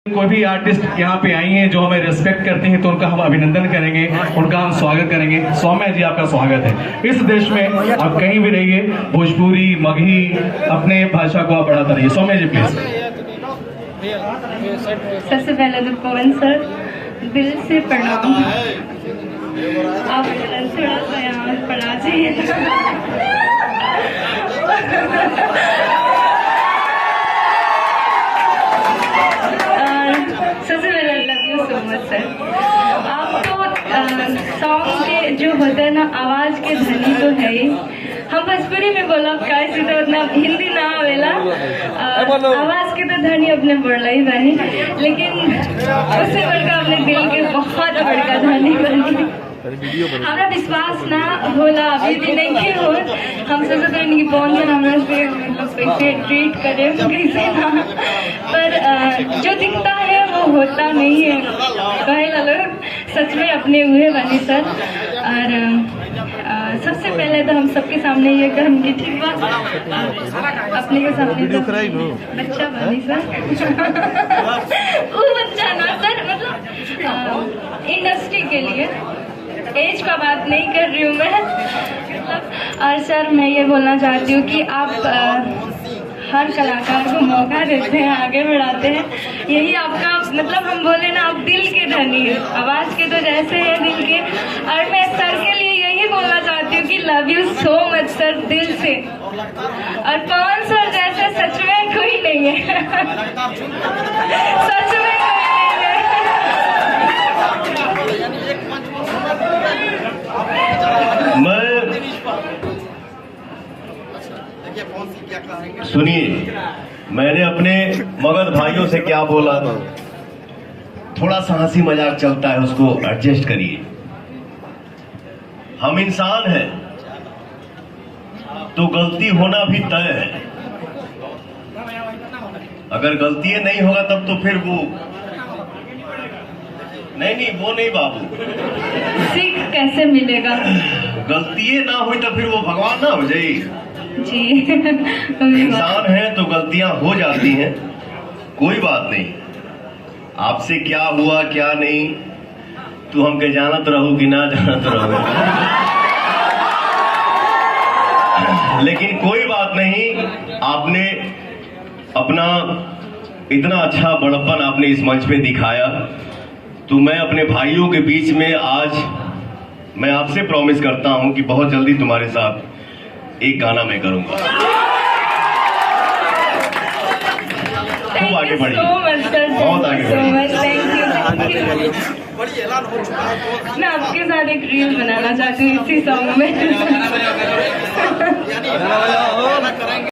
कोई भी आर्टिस्ट यहाँ पे आई हैं जो हमें रिस्पेक्ट करते हैं तो उनका हम अभिनंदन करेंगे, उनका हम स्वागत करेंगे। सौम्या जी आपका स्वागत है। इस देश में आप कहीं भी रहिए, भोजपुरी मगही अपने भाषा को आप बढ़ाता रहिए। सौम्या जी प्लीज। सबसे पहले तो पवन सर दिल से प्रणाम। आप थोड़ा सा यहाँ पढ़ा चाहिए। सबसे पहले love you so much sir. आपको सॉन्ग के जो होता है ना, आवाज के धनी तो है ही। हम भोजपुरी में बोला कैसे तो उतना हिंदी ना आवेला, आवाज के तो धनी अपने बढ़ला ही बनी, लेकिन उससे बढ़कर अपने दिल के बहुत बड़का धनी बनी। हमारा विश्वास ना होला अभी भी नहीं हो। हम सोचते थे कि कौन सा हमारे से मतलब कैसे ट्रीट करे कैसे ना, पर जो दिखता है वो होता नहीं है। कहे लोग सच में अपने हुए बनी सर। और सबसे पहले तो हम सबके सामने ये कहूँगी, ठीक बात, अपने के सामने तो बच्चा बनी सर। वो बच्चा ना सर, मतलब इंडस्ट्री के लिए एज का बात नहीं कर रही हूँ मैं, मतलब। और सर मैं ये बोलना चाहती हूँ कि आप हर कलाकार को मौका देते हैं, आगे बढ़ाते हैं। यही आपका मतलब, हम बोले ना आप दिल के धनी है, आवाज़ के तो जैसे है दिल के। और मैं सर के लिए यही बोलना चाहती हूँ कि love you so much sir, दिल से। और पवन सर जैसे सच में कोई नहीं है। सच में सुनिए, मैंने अपने मगध भाइयों से क्या बोला, थोड़ा सा हंसी मजाक चलता है, उसको एडजस्ट करिए। हम इंसान हैं तो गलती होना भी तय है। अगर गलती नहीं होगा तब तो फिर वो नहीं वो नहीं बाबू, सीख कैसे मिलेगा? गलती ना हुई तो फिर वो भगवान ना हो जाए जी। इंसान है तो गलतियां हो जाती हैं, कोई बात नहीं। आपसे क्या हुआ क्या नहीं तू हमके जानत रहू कि ना जानत रहू, लेकिन कोई बात नहीं। आपने अपना इतना अच्छा बड़प्पन आपने इस मंच पे दिखाया, तो मैं अपने भाइयों के बीच में आज मैं आपसे प्रॉमिस करता हूं कि बहुत जल्दी तुम्हारे साथ एक गाना मैं करूंगा। खूब आगे बढ़िए, बहुत आगे बढ़िए। मैं आपके साथ एक रील बनाना चाहती हूँ इसी सॉन्ग में।